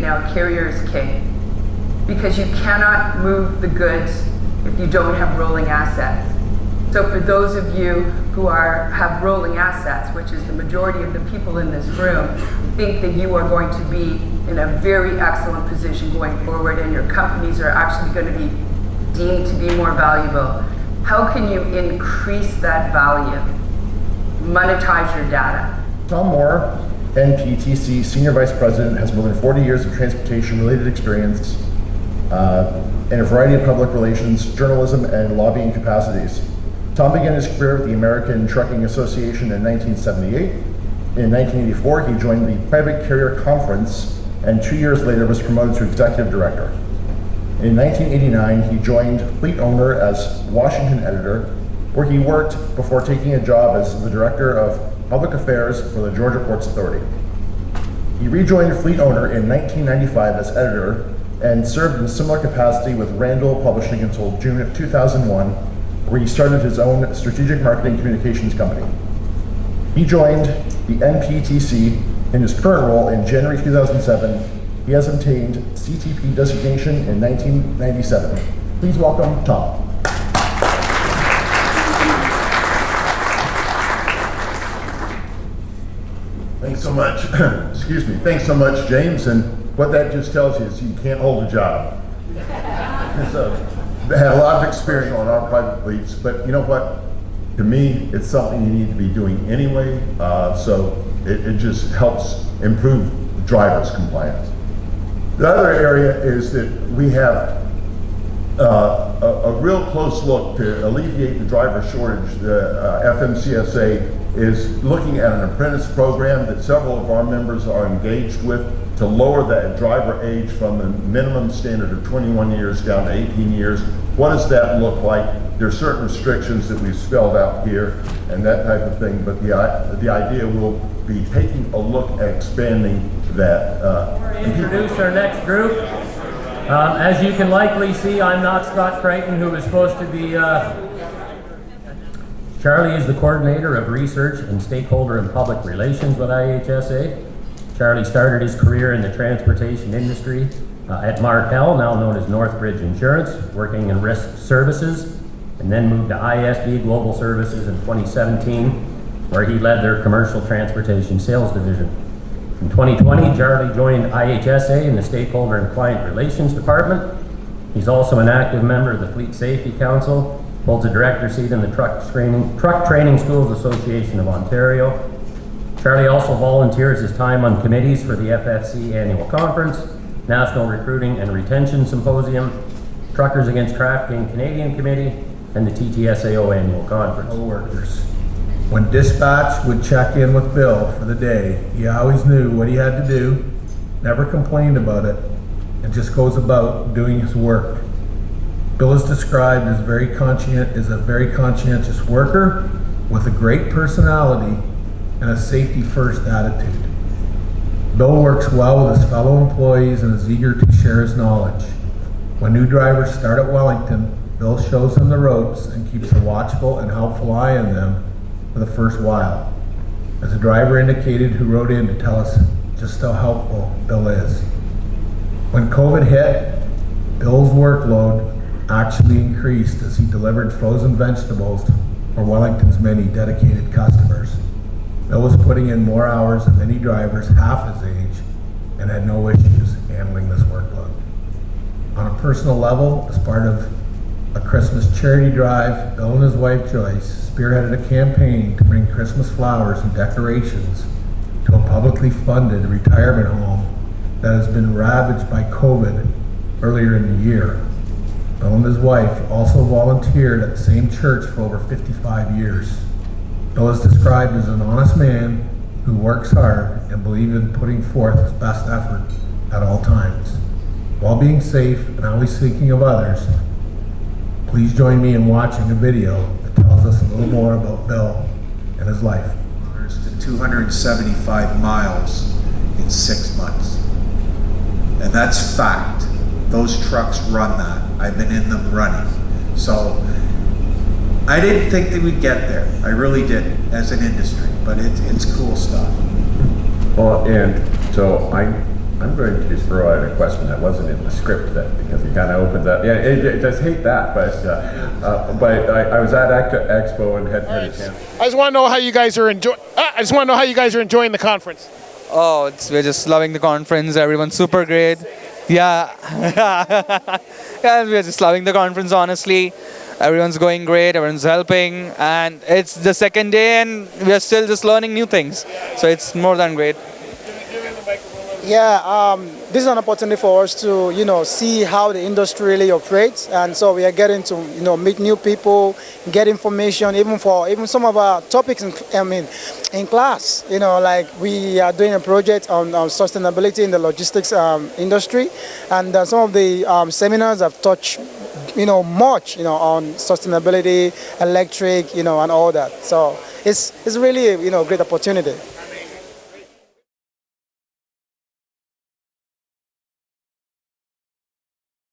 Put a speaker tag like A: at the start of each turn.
A: now, carrier is king. Because you cannot move the goods if you don't have rolling assets. So for those of you who have rolling assets, which is the majority of the people in this room, think that you are going to be in a very excellent position going forward, and your companies are actually going to be deemed to be more valuable. How can you increase that value? Monetize your data.
B: Tom Moore, PMTC Senior Vice President, has more than 40 years of transportation-related experience in a variety of public relations, journalism, and lobbying capacities. Tom began his career with the American Trucking Association in 1978. In 1984, he joined the Private Carrier Conference, and 2 years later was promoted to Executive Director. In 1989, he joined Fleet Owner as Washington editor, where he worked before taking a job as the Director of Public Affairs for the Georgia Ports Authority. He rejoined Fleet Owner in 1995 as editor and served in a similar capacity with Randall Publishing until June of 2001, where he started his own strategic marketing communications company. He joined the NPTC in his current role in January 2007. He has obtained CTP designation in 1997. Please welcome Tom.
C: Thanks so much. Excuse me. Thanks so much, James. And what that just tells you is you can't hold a job. So, I had a lot of experience on our private fleets, but you know what? To me, it's something you need to be doing anyway. So it just helps improve drivers' compliance. The other area is that we have a real close look to alleviate the driver shortage. The FMCSA is looking at an apprentice program that several of our members are engaged with to lower that driver age from the minimum standard of 21 years down to 18 years. What does that look like? There are certain restrictions that we've spelled out here and that type of thing, but the idea will be taking a look at expanding that.
D: Introduce our next group. As you can likely see, I'm not Scott Crichton, who is supposed to be. Charlie is the coordinator of research and stakeholder and public relations with IHSA. Charlie started his career in the transportation industry at Markel, now known as Northbridge Insurance, working in risk services, and then moved to ISB Global Services in 2017, where he led their commercial transportation sales division. In 2020, Charlie joined IHSA in the Stakeholder and Client Relations Department. He's also an active member of the Fleet Safety Council, holds a director seat in the Truck Training Schools Association of Ontario. Charlie also volunteers his time on committees for the FFC Annual Conference, National Recruiting and Retention Symposium, Truckers Against Trafficking Canadian Committee, and the TTSAO Annual Conference.
E: Co-workers. When dispatch would check in with Bill for the day, he always knew what he had to do, never complained about it, and just goes about doing his work. Bill is described as a very conscientious worker with a great personality and a safety-first attitude. Bill works well with his fellow employees and is eager to share his knowledge. When new drivers start at Wellington, Bill shows them the ropes and keeps a watchful and helpful eye on them for the first while. As a driver indicated who wrote in to tell us just how helpful Bill is. When COVID hit, Bill's workload actually increased as he delivered frozen vegetables for Wellington's many dedicated customers. Bill was putting in more hours than many drivers half his age and had no issues handling this workload. On a personal level, as part of a Christmas charity drive, Bill and his wife Joyce spearheaded a campaign to bring Christmas flowers and decorations to a publicly funded retirement home that has been ravaged by COVID earlier in the year. Bill and his wife also volunteered at the same church for over 55 years. Bill is described as an honest man who works hard and believes in putting forth his best effort at all times. While being safe and always thinking of others, please join me in watching a video that tells us a little more about Bill and his life.
F: To 275 miles in 6 months. And that's fact. Those trucks run that. I've been in them running. So I didn't think that we'd get there. I really didn't as an industry, but it's cool stuff.
C: Well, and so I
G: I'm going to throw out a question that wasn't in the script then, because it kind of opens up. Yeah, it does hate that, but I was at Expo and had a chance.
H: I just want to know how you guys are enjoying the conference.
I: Oh, we're just loving the conference. Everyone's super great. Yeah. Yeah, we're just loving the conference, honestly. Everyone's going great, everyone's helping, and it's the second day and we're still just learning new things. So it's more than great.
J: Yeah, this is an opportunity for us to, see how the industry really operates, and so we are getting to, meet new people, get information, even some of our topics in class. Like we are doing a project on sustainability in the logistics industry, and some of the seminars have touched, much, on sustainability, electric, and all that. So it's really, a great opportunity.